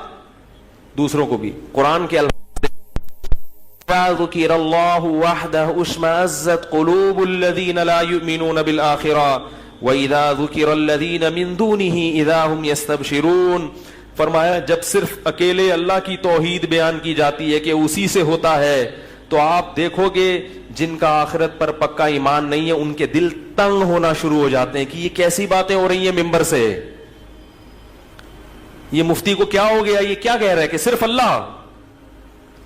دوسروں کو بھی؟ قرآن کے ذکر اللہ وحدہ اشمئزت قلوب الذین لا یؤمنون بالآخرہ وَإِذَا ذُكِرَ الَّذِينَ مِن دُونِهِ إِذَا هُمْ يَسْتَبْشِرُونَ. فرمایا جب صرف اکیلے اللہ کی توحید بیان کی جاتی ہے کہ اسی سے ہوتا ہے, تو آپ دیکھو گے جن کا آخرت پر پکا ایمان نہیں ہے ان کے دل تنگ ہونا شروع ہو جاتے ہیں کہ یہ کیسی باتیں ہو رہی ہیں ممبر سے, یہ مفتی کو کیا ہو گیا, یہ کیا کہہ رہا ہے کہ صرف اللہ,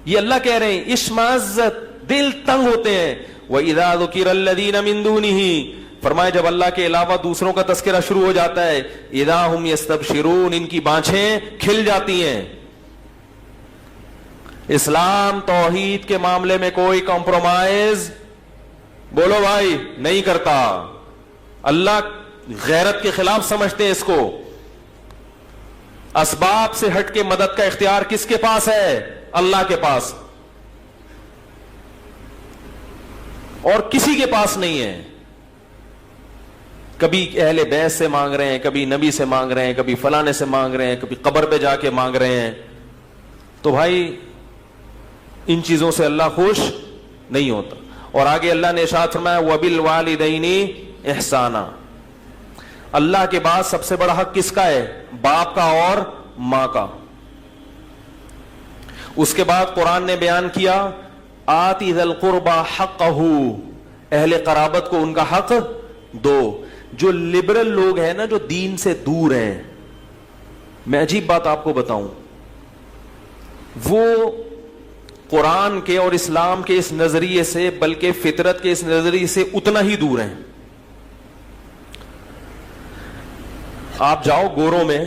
یہ اللہ کہہ رہے ہیں اشمئزت, دل تنگ ہوتے ہیں. وَإِذَا ذُكِرَ الَّذِينَ مِن دُونِهِ, فرمایا جب اللہ کے علاوہ دوسروں کا تذکرہ شروع ہو جاتا ہے, اذا ہم یستبشرون, ان کی بانچیں کھل جاتی ہیں. اسلام توحید کے معاملے میں کوئی کمپرومائز, بولو بھائی, نہیں کرتا. اللہ غیرت کے خلاف سمجھتے ہیں اس کو. اسباب سے ہٹ کے مدد کا اختیار کس کے پاس ہے؟ اللہ کے پاس اور کسی کے پاس نہیں ہے. کبھی اہل بیت سے مانگ رہے ہیں, کبھی نبی سے مانگ رہے ہیں, کبھی فلانے سے مانگ رہے ہیں, کبھی قبر پہ جا کے مانگ رہے ہیں. تو بھائی ان چیزوں سے اللہ خوش نہیں ہوتا. اور آگے اللہ نے ارشاد فرمایا وَبِالْوَالِدَيْنِ احسانا. اللہ کے بعد سب سے بڑا حق کس کا ہے؟ باپ کا اور ماں کا. اس کے بعد قرآن نے بیان کیا آتی ذی القربى حقہ, اہل قرابت کو ان کا حق دو. جو لبرل لوگ ہیں نا, جو دین سے دور ہیں, میں عجیب بات آپ کو بتاؤں, وہ قرآن کے اور اسلام کے اس نظریے سے بلکہ فطرت کے اس نظریے سے اتنا ہی دور ہیں. آپ جاؤ گوروں میں,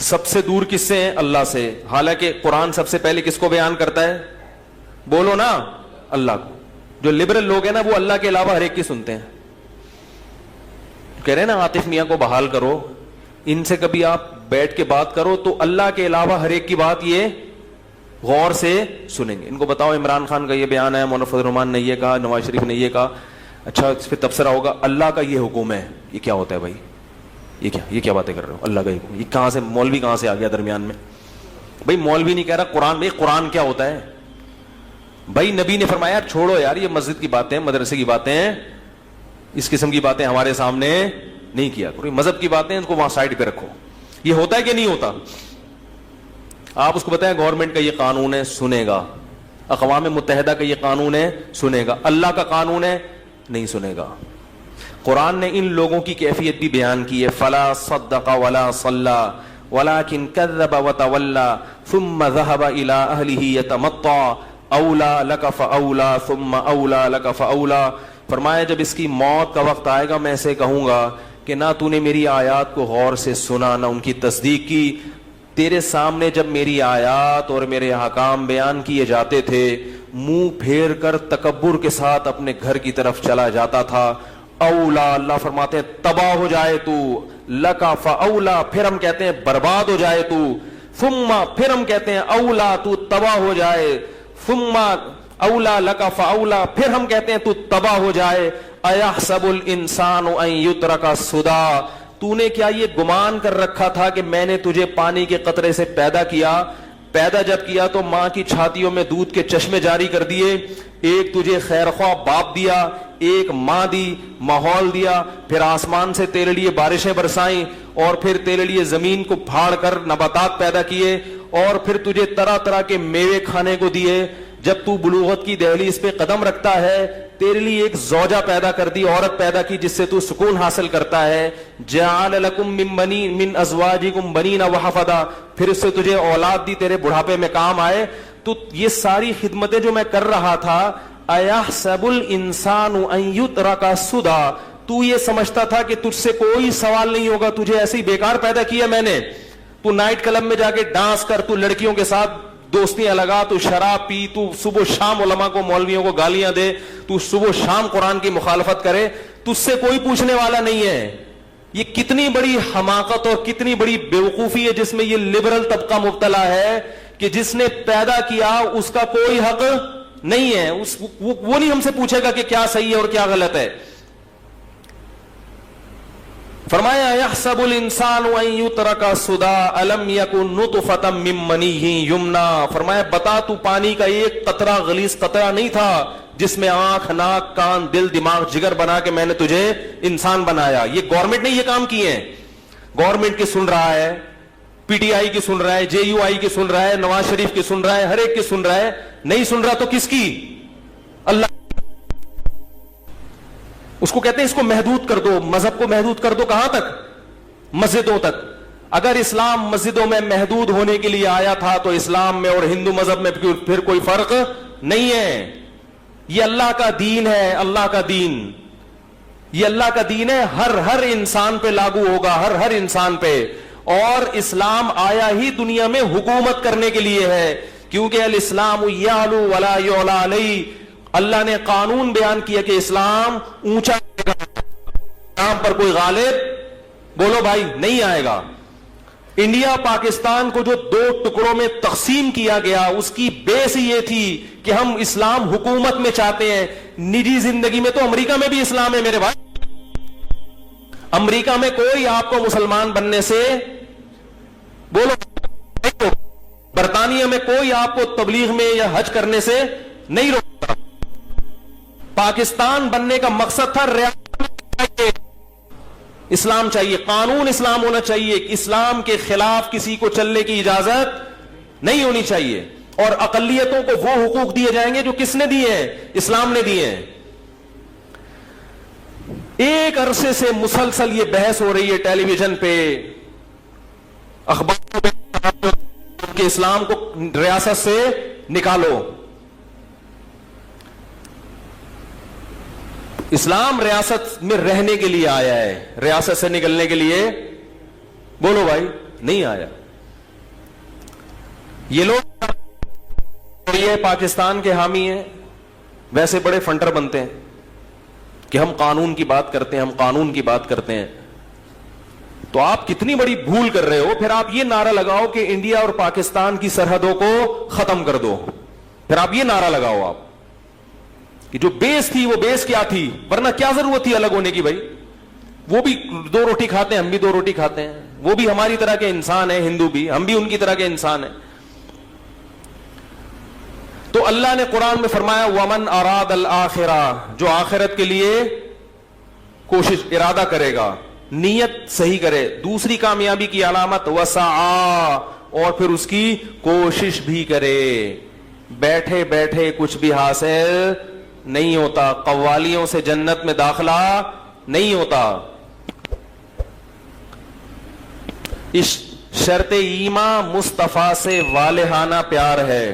سب سے دور کس سے ہیں؟ اللہ سے. حالانکہ قرآن سب سے پہلے کس کو بیان کرتا ہے؟ بولو نا, اللہ کو. جو لبرل لوگ ہیں نا, وہ اللہ کے علاوہ ہر ایک کی سنتے ہیں. کہہ رہے ہیں نا عاطف میاں کو بحال کرو, ان سے کبھی آپ بیٹھ کے بات کرو تو اللہ کے علاوہ ہر ایک کی بات یہ غور سے سنیں گے. ان کو بتاؤ عمران خان کا یہ بیان ہے, منفذ الرحمان نے یہ کہا, نواز شریف نے یہ کہا, اچھا اس پہ تبصرہ ہوگا اللہ کا یہ حکم ہے. یہ کیا ہوتا ہے بھائی؟ یہ کیا باتیں کر رہے ہو؟ اللہ کا حکم, یہ کہاں سے مولوی کہاں سے آ گیا درمیان میں؟ بھائی مولوی نہیں کہہ رہا, قرآن. بھائی قرآن کیا ہوتا ہے؟ بھائی نبی نے فرمایا چھوڑو یار یہ مسجد کی باتیں, مدرسے کی باتیں, اس قسم کی باتیں ہمارے سامنے نہیں کیا کرو. مذہب کی باتیں ان کو وہاں سائڈ پہ رکھو. یہ ہوتا ہے کہ نہیں ہوتا؟ آپ اس کو بتائیں گورنمنٹ کا یہ قانون ہے, سنے گا. اقوام متحدہ کا یہ قانون ہے, سنے گا. اللہ کا قانون ہے, نہیں سنے گا. قرآن نے ان لوگوں کی کیفیت بھی بیان کی ہے. فلا صدق ولا صلی ولكن كذب وتولى ثم ذهب الى اهله يتمطع اولا لك فاولا ثم اولا لك فاولا. فرمایا جب اس کی موت کا وقت آئے گا میں اسے کہوں گا کہ نہ تو نے میری آیات کو غور سے سنا, نہ ان کی تصدیق کی. تیرے سامنے جب میری آیات اور میرے احکام بیان کیے جاتے تھے, منہ پھیر کر تکبر کے ساتھ اپنے گھر کی طرف چلا جاتا تھا. اولا, اللہ فرماتے ہیں تباہ ہو جائے تو, لکا فاولا, پھر ہم کہتے ہیں برباد ہو جائے تو, ثم, پھر ہم کہتے ہیں اولا, تو تباہ ہو جائے, ثم اولا لکا فاولا, پھر ہم کہتے ہیں تو تباہ ہو جائے. ایحسب الانسان ان یترک سدی, تو نے کیا یہ گمان کر رکھا تھا کہ میں نے تجھے پانی کے قطرے سے پیدا کیا؟ پیدا جب کیا تو ماں کی چھاتیوں میں دودھ کے چشمے جاری کر دیے. ایک تجھے خیر خواہ باپ دیا, ایک ماں دی, ماحول دیا, پھر آسمان سے تیرے لیے بارشیں برسائیں, اور پھر تیرے لیے زمین کو پھاڑ کر نباتات پیدا کیے, اور پھر تجھے طرح طرح کے میوے کھانے کو دیے. جب تو بلوغت کی دہلیز پہ قدم رکھتا ہے تیرے لیے ایک زوجہ پیدا کر دی, عورت پیدا کی جس سے تو سکون حاصل کرتا ہے. جعل لکم من ازواجکم بنین وحفدا, پھر اس سے تجھے اولاد دی تیرے بڑھاپے میں کام آئے. تو یہ ساری خدمتیں جو میں کر رہا تھا, ایحسب الانسان ان یترک سدی, تو یہ سمجھتا تھا کہ تجھ سے کوئی سوال نہیں ہوگا, تجھے ایسے ہی بیکار پیدا کیا میں نے. تو نائٹ کلب میں جا کے ڈانس کر, تو لڑکیوں کے ساتھ دوستیاں لگا, تو شراب پی, تو صبح شام علماء کو مولویوں کو گالیاں دے, تو صبح شام قرآن کی مخالفت کرے, تجھ سے کوئی پوچھنے والا نہیں ہے. یہ کتنی بڑی حماقت اور کتنی بڑی بیوقوفی ہے جس میں یہ لبرل طبقہ مبتلا ہے کہ جس نے پیدا کیا اس کا کوئی حق نہیں ہے. وہ نہیں ہم سے پوچھے گا کہ کیا صحیح ہے اور کیا غلط ہے. فرمایا یحسب الانسان ان یترک سدی الم یکن نطفۃ من منی یمنی. فرمایا بتا تو پانی کا ایک قطرہ, غلیظ قطرہ نہیں تھا جس میں آنکھ, ناک, کان, دل, دماغ, جگر بنا کے میں نے تجھے انسان بنایا. یہ گورنمنٹ نے یہ کام کیے ہیں. گورنمنٹ کی سن رہا ہے, پی ٹی آئی کی سن رہا ہے, جے یو آئی کی سن رہا ہے, نواز شریف کی سن رہا ہے, ہر ایک کی سن رہا ہے. نہیں سن رہا تو کس کی؟ اللہ. اس کو کہتے ہیں اس کو محدود کر دو, مذہب کو محدود کر دو. کہاں تک؟ مسجدوں تک. اگر اسلام مسجدوں میں محدود ہونے کے لیے آیا تھا تو اسلام میں اور ہندو مذہب میں پھر کوئی فرق نہیں ہے. یہ اللہ کا دین ہے, اللہ کا دین, یہ اللہ کا دین ہے, ہر انسان پہ لاگو ہوگا, ہر انسان پہ. اور اسلام آیا ہی دنیا میں حکومت کرنے کے لیے ہے, کیونکہ الاسلام یعلو ولا یعلی علیہ. اللہ نے قانون بیان کیا کہ اسلام اونچا اسلام پر کوئی غالب, بولو بھائی, نہیں آئے گا. انڈیا پاکستان کو جو دو ٹکڑوں میں تقسیم کیا گیا اس کی بیس یہ تھی کہ ہم اسلام حکومت میں چاہتے ہیں، نجی زندگی میں تو امریکہ میں بھی اسلام ہے میرے بھائی. امریکہ میں کوئی آپ کو مسلمان بننے سے بولو، برطانیہ میں کوئی آپ کو تبلیغ میں یا حج کرنے سے نہیں روکتا. پاکستان بننے کا مقصد تھا ریاست اسلام چاہیے، قانون اسلام ہونا چاہیے، اسلام کے خلاف کسی کو چلنے کی اجازت نہیں ہونی چاہیے، اور اقلیتوں کو وہ حقوق دیے جائیں گے جو کس نے دیے ہیں؟ اسلام نے دیے ہیں. ایک عرصے سے مسلسل یہ بحث ہو رہی ہے ٹیلی ویژن پہ، اخباروں پہ کہ اسلام کو ریاست سے نکالو. اسلام ریاست میں رہنے کے لیے آیا ہے، ریاست سے نکلنے کے لیے بولو بھائی نہیں آیا. یہ لوگ پاکستان کے حامی ہیں، ویسے بڑے فنٹر بنتے ہیں کہ ہم قانون کی بات کرتے ہیں، ہم قانون کی بات کرتے ہیں. تو آپ کتنی بڑی بھول کر رہے ہو. پھر آپ یہ نعرہ لگاؤ کہ انڈیا اور پاکستان کی سرحدوں کو ختم کر دو، پھر آپ یہ نعرہ لگاؤ آپ کہ جو بیس تھی وہ بیس کیا تھی، ورنہ کیا ضرورت تھی الگ ہونے کی بھائی. وہ بھی دو روٹی کھاتے ہیں، ہم بھی دو روٹی کھاتے ہیں، وہ بھی ہماری طرح کے انسان ہیں، ہندو بھی، ہم بھی ان کی طرح کے انسان ہیں. تو اللہ نے قرآن میں فرمایا وَمَنْ أَرَادَ الْآخِرَةَ، جو آخرت کے لیے کوشش ارادہ کرے گا، نیت صحیح کرے. دوسری کامیابی کی علامت وَسَعَى، اور پھر اس کی کوشش بھی کرے. بیٹھے بیٹھے کچھ بھی حاصل نہیں ہوتا، قوالیوں سے جنت میں داخلہ نہیں ہوتا. اس شرط ایمان مصطفیٰ سے والہانہ پیار ہے.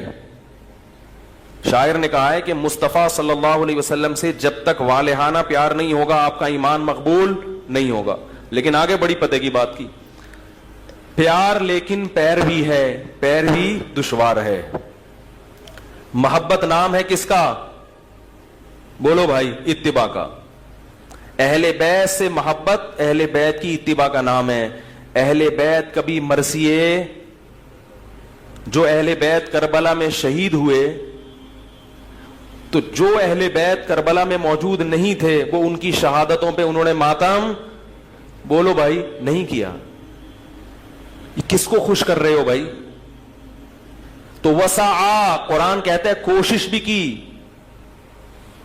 شاعر نے کہا ہے کہ مصطفیٰ صلی اللہ علیہ وسلم سے جب تک والہانہ پیار نہیں ہوگا آپ کا ایمان مقبول نہیں ہوگا. لیکن آگے بڑی پتے کی بات کی، پیار لیکن پیر بھی ہے، پیر بھی دشوار ہے. محبت نام ہے کس کا؟ بولو بھائی اتباع کا. اہل بیت سے محبت اہل بیت کی اتباع کا نام ہے. اہل بیت کبھی مرثیے، جو اہل بیت کربلا میں شہید ہوئے، تو جو اہل بیت کربلا میں موجود نہیں تھے وہ ان کی شہادتوں پہ انہوں نے ماتم بولو بھائی نہیں کیا. یہ کس کو خوش کر رہے ہو بھائی؟ تو وسعا، قرآن کہتا ہے کوشش بھی کی،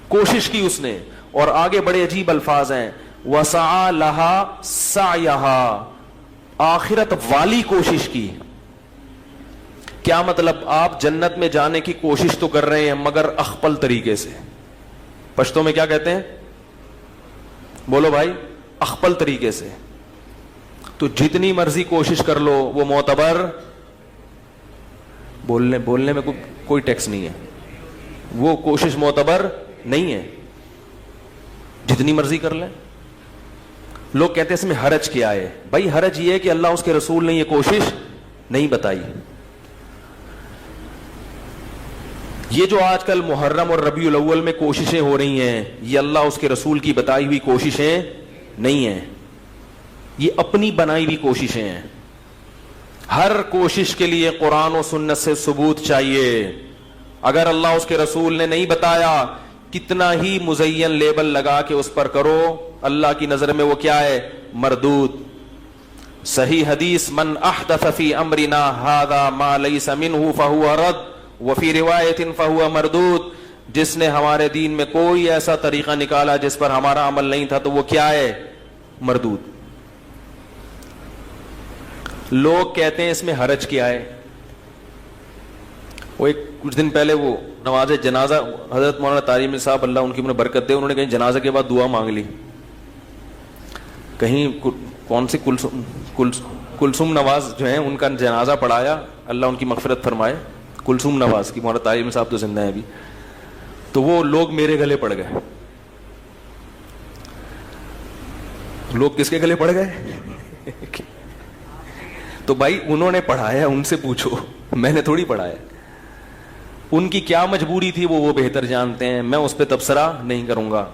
کوشش کی اس نے. اور آگے بڑے عجیب الفاظ ہیں، وسعا لہا سعیہا، آخرت والی کوشش کی. کیا مطلب؟ آپ جنت میں جانے کی کوشش تو کر رہے ہیں مگر اخپل طریقے سے. پشتوں میں کیا کہتے ہیں بولو بھائی؟ اخپل طریقے سے. تو جتنی مرضی کوشش کر لو وہ معتبر، بولنے میں کوئی ٹیکس نہیں ہے، وہ کوشش معتبر نہیں ہے. جتنی مرضی کر لیں. لوگ کہتے ہیں اس میں حرج کیا ہے؟ بھائی حرج یہ ہے کہ اللہ اس کے رسول نے یہ کوشش نہیں بتائی. یہ جو آج کل محرم اور ربیع الاول میں کوششیں ہو رہی ہیں، یہ اللہ اس کے رسول کی بتائی ہوئی کوششیں نہیں ہیں، یہ اپنی بنائی ہوئی کوششیں ہیں. ہر کوشش کے لیے قرآن و سنت سے ثبوت چاہیے. اگر اللہ اس کے رسول نے نہیں بتایا، کتنا ہی مزین لیبل لگا کے اس پر کرو، اللہ کی نظر میں وہ کیا ہے؟ مردود. صحیح حدیث من احدث فی امرنا ھذا ما لیس منہ فہو رد وفی روایت فہو مردود. جس نے ہمارے دین میں کوئی ایسا طریقہ نکالا جس پر ہمارا عمل نہیں تھا تو وہ کیا ہے؟ مردود. لوگ کہتے ہیں اس میں حرج کیا ہے. وہ ایک کچھ دن پہلے وہ نماز جنازہ، حضرت مولانا طارمی صاحب اللہ ان کی انہیں برکت دے، انہوں نے کہیں جنازہ کے بعد دعا مانگ لی. کہیں کون سی کلثوم نواز جو ہیں ان کا جنازہ پڑھایا، اللہ ان کی مغفرت فرمائے. کلثوم نواز کی، مولانا طارمی صاحب تو زندہ ہیں ابھی. تو وہ لوگ میرے گلے پڑ گئے. لوگ کس کے گلے پڑ گئے؟ تو بھائی انہوں نے پڑھایا، ان سے پوچھو، میں نے تھوڑی پڑھایا. ان کی کیا مجبوری تھی وہ بہتر جانتے ہیں، میں اس پہ تبصرہ نہیں کروں گا.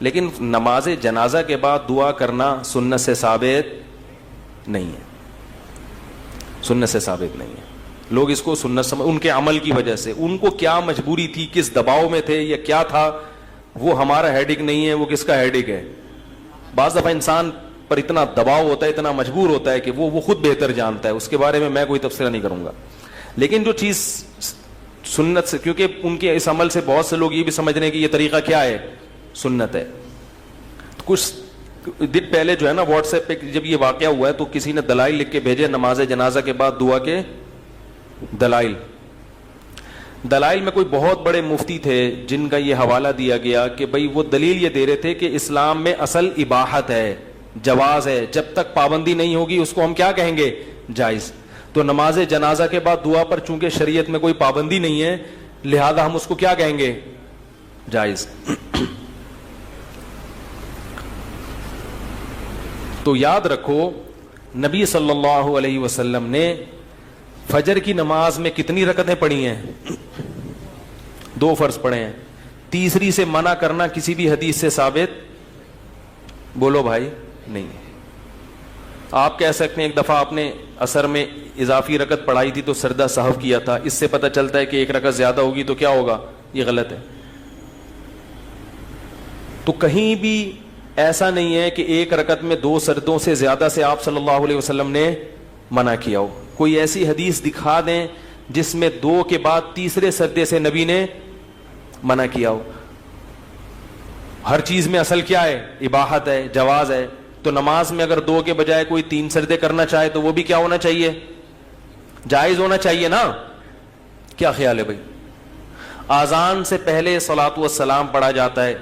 لیکن نماز جنازہ کے بعد دعا کرنا سنت سے ثابت نہیں ہے. سنت سے ثابت نہیں ہے. لوگ اس کو سنت سمجھ, ان کے عمل کی وجہ سے, ان کو کیا مجبوری تھی, کس دباؤ میں تھے یا کیا تھا, وہ ہمارا ہیڈک نہیں ہے, وہ کس کا ہیڈک ہے. بعض دفعہ انسان پر اتنا دباؤ ہوتا ہے, اتنا مجبور ہوتا ہے کہ وہ خود بہتر جانتا ہے, اس کے بارے میں کوئی تبصرہ نہیں کروں گا. لیکن جو چیز سنت سے, کیونکہ ان کے اس عمل سے بہت سے لوگ یہ بھی سمجھ رہے ہیں کہ یہ طریقہ کیا ہے, سنت ہے. کچھ دن پہلے جو ہے نا واٹس ایپ پہ جب یہ واقعہ ہوا ہے تو کسی نے دلائل لکھ کے بھیجے نماز جنازہ کے بعد دعا کے دلائل میں کوئی بہت بڑے مفتی تھے جن کا یہ حوالہ دیا گیا کہ بھئی وہ دلیل یہ دے رہے تھے کہ اسلام میں اصل اباحت ہے, جواز ہے, جب تک پابندی نہیں ہوگی اس کو ہم کیا کہیں گے, جائز. تو نماز جنازہ کے بعد دعا پر چونکہ شریعت میں کوئی پابندی نہیں ہے لہذا ہم اس کو کیا کہیں گے, جائز. تو یاد رکھو نبی صلی اللہ علیہ وسلم نے فجر کی نماز میں کتنی رکعتیں پڑھی ہیں, 2 فرض پڑھے ہیں. تیسری سے منع کرنا کسی بھی حدیث سے ثابت, بولو بھائی, نہیں. آپ کہہ سکتے ہیں ایک دفعہ آپ نے عصر میں اضافی رکعت پڑھائی تھی تو سردہ سہو کیا تھا, اس سے پتہ چلتا ہے کہ 1 رکعت زیادہ ہوگی تو کیا ہوگا, یہ غلط ہے. تو کہیں بھی ایسا نہیں ہے کہ 1 رکعت میں 2 سردوں سے زیادہ سے آپ صلی اللہ علیہ وسلم نے منع کیا ہو. کوئی ایسی حدیث دکھا دیں جس میں 2 کے بعد تیسرے سردے سے نبی نے منع کیا ہو. ہر چیز میں اصل کیا ہے, اباحت ہے, جواز ہے. تو نماز میں اگر 2 کے بجائے کوئی 3 سردے کرنا چاہے تو وہ بھی کیا ہونا چاہیے, جائز ہونا چاہیے نا. کیا خیال ہے بھائی؟ آذان سے پہلے صلاۃ والسلام پڑھا جاتا ہے,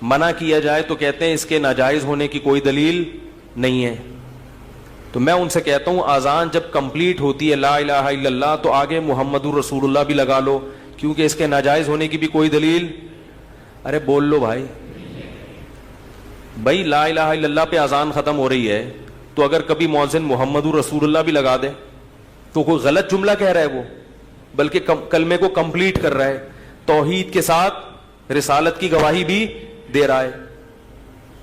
منع کیا جائے تو کہتے ہیں اس کے ناجائز ہونے کی کوئی دلیل نہیں ہے. تو میں ان سے کہتا ہوں آذان جب کمپلیٹ ہوتی ہے لا الہ الا اللہ تو آگے محمد الرسول اللہ بھی لگا لو, کیونکہ اس کے ناجائز ہونے کی بھی کوئی دلیل. ارے بول لو بھائی, بھائی لا الہ الا اللہ پہ اذان ختم ہو رہی ہے تو اگر کبھی مؤذن محمد الرسول اللہ بھی لگا دے تو کوئی غلط جملہ کہہ رہا ہے وہ, بلکہ کلمے کو کمپلیٹ کر رہا ہے, توحید کے ساتھ رسالت کی گواہی بھی دے رہا ہے.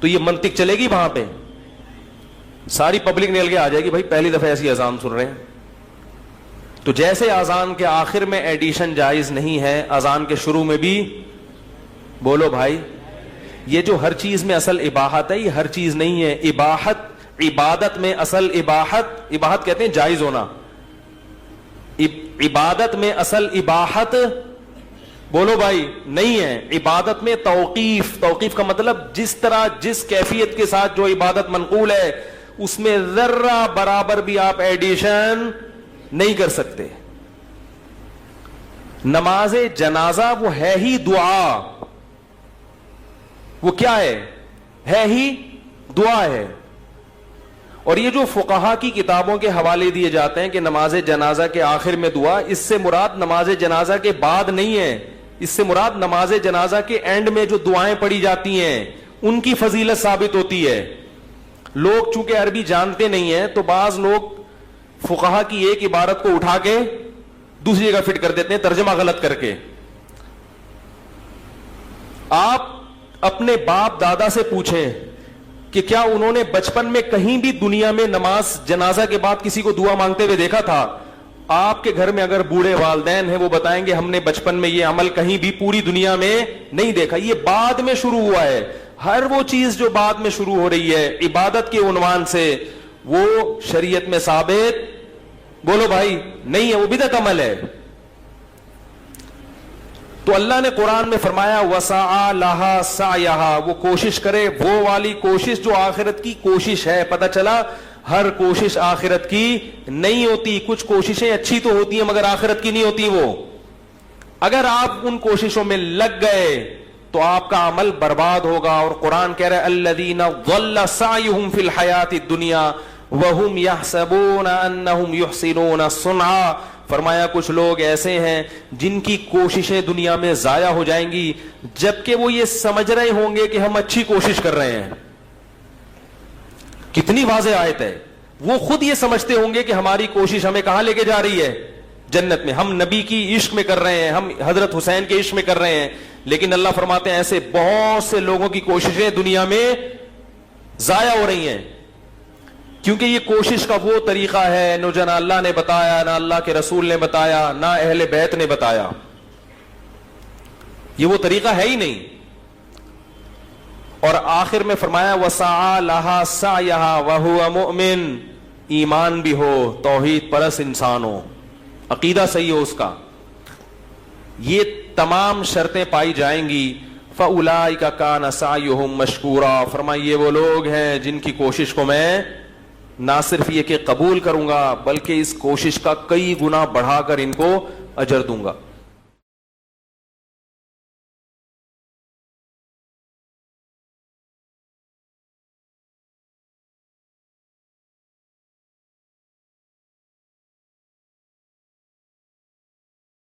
تو یہ منطق چلے گی وہاں پہ, ساری پبلک نکل کے آ جائے گی بھائی پہلی دفعہ ایسی اذان سن رہے ہیں. تو جیسے اذان کے آخر میں ایڈیشن جائز نہیں ہے, اذان کے شروع میں بھی, بولو بھائی, یہ جو ہر چیز میں اصل اباحت ہے یہ ہر چیز نہیں ہے. اباحت عبادت میں اصل اباحت کہتے ہیں جائز ہونا, عبادت میں اصل اباحت, بولو بھائی, نہیں ہے. عبادت میں توقیف کا مطلب جس طرح جس کیفیت کے ساتھ جو عبادت منقول ہے اس میں ذرہ برابر بھی آپ ایڈیشن نہیں کر سکتے. نماز جنازہ وہ ہے ہی دعا, وہ کیا ہے ہی دعا ہے. اور یہ جو فقہا کی کتابوں کے حوالے دیے جاتے ہیں کہ نماز جنازہ کے آخر میں دعا, اس سے مراد نماز جنازہ کے بعد نہیں ہے, اس سے مراد نماز جنازہ کے اینڈ میں جو دعائیں پڑھی جاتی ہیں ان کی فضیلت ثابت ہوتی ہے. لوگ چونکہ عربی جانتے نہیں ہیں تو بعض لوگ فقہا کی ایک عبارت کو اٹھا کے دوسری جگہ فٹ کر دیتے ہیں ترجمہ غلط کر کے. آپ اپنے باپ دادا سے پوچھیں کہ کیا انہوں نے بچپن میں کہیں بھی دنیا میں نماز جنازہ کے بعد کسی کو دعا مانگتے ہوئے دیکھا تھا؟ آپ کے گھر میں اگر بوڑھے والدین ہیں وہ بتائیں گے ہم نے بچپن میں یہ عمل کہیں بھی پوری دنیا میں نہیں دیکھا. یہ بعد میں شروع ہوا ہے. ہر وہ چیز جو بعد میں شروع ہو رہی ہے عبادت کے عنوان سے وہ شریعت میں ثابت, بولو بھائی, نہیں ہے, وہ بدعت عمل ہے. تو اللہ نے قرآن میں فرمایا وسعى لها سعيها, وہ کوشش کرے, وہ والی کوشش جو آخرت کی کوشش ہے. پتہ چلا ہر کوشش آخرت کی نہیں ہوتی, کچھ کوششیں اچھی تو ہوتی ہیں مگر آخرت کی نہیں ہوتی. وہ اگر آپ ان کوششوں میں لگ گئے تو آپ کا عمل برباد ہوگا. اور قرآن کہہ رہا ہے الذین ضل سعیہم فی الحیات الدنیا وہم یحسبون انہم یحسنون صنعا. فرمایا کچھ لوگ ایسے ہیں جن کی کوششیں دنیا میں ضائع ہو جائیں گی جبکہ وہ یہ سمجھ رہے ہوں گے کہ ہم اچھی کوشش کر رہے ہیں. کتنی واضح آیت ہے. وہ خود یہ سمجھتے ہوں گے کہ ہماری کوشش ہمیں کہاں لے کے جا رہی ہے, جنت میں. ہم نبی کی عشق میں کر رہے ہیں, ہم حضرت حسین کے عشق میں کر رہے ہیں, لیکن اللہ فرماتے ہیں ایسے بہت سے لوگوں کی کوششیں دنیا میں ضائع ہو رہی ہیں. کیونکہ یہ کوشش کا وہ طریقہ ہے نہ جنا اللہ نے بتایا، نہ اللہ کے رسول نے بتایا، نہ اہل بیت نے بتایا. یہ وہ طریقہ ہے ہی نہیں. اور آخر میں فرمایا وَسَعَى لَهَا سَعْيَهَا وَهُوَ مُؤْمِن، ایمان بھی ہو، توحید پرس انسان ہو، عقیدہ صحیح ہو اس کا، یہ تمام شرطیں پائی جائیں گی. فَأُولَٰئِكَ كَانَ سَعْيُهُمْ مَشْكُورًا، فرمایا یہ وہ لوگ ہیں جن کی کوشش کو میں نہ صرف یہ کہ قبول کروں گا بلکہ اس کوشش کا کئی گنا بڑھا کر ان کو اجر دوں گا.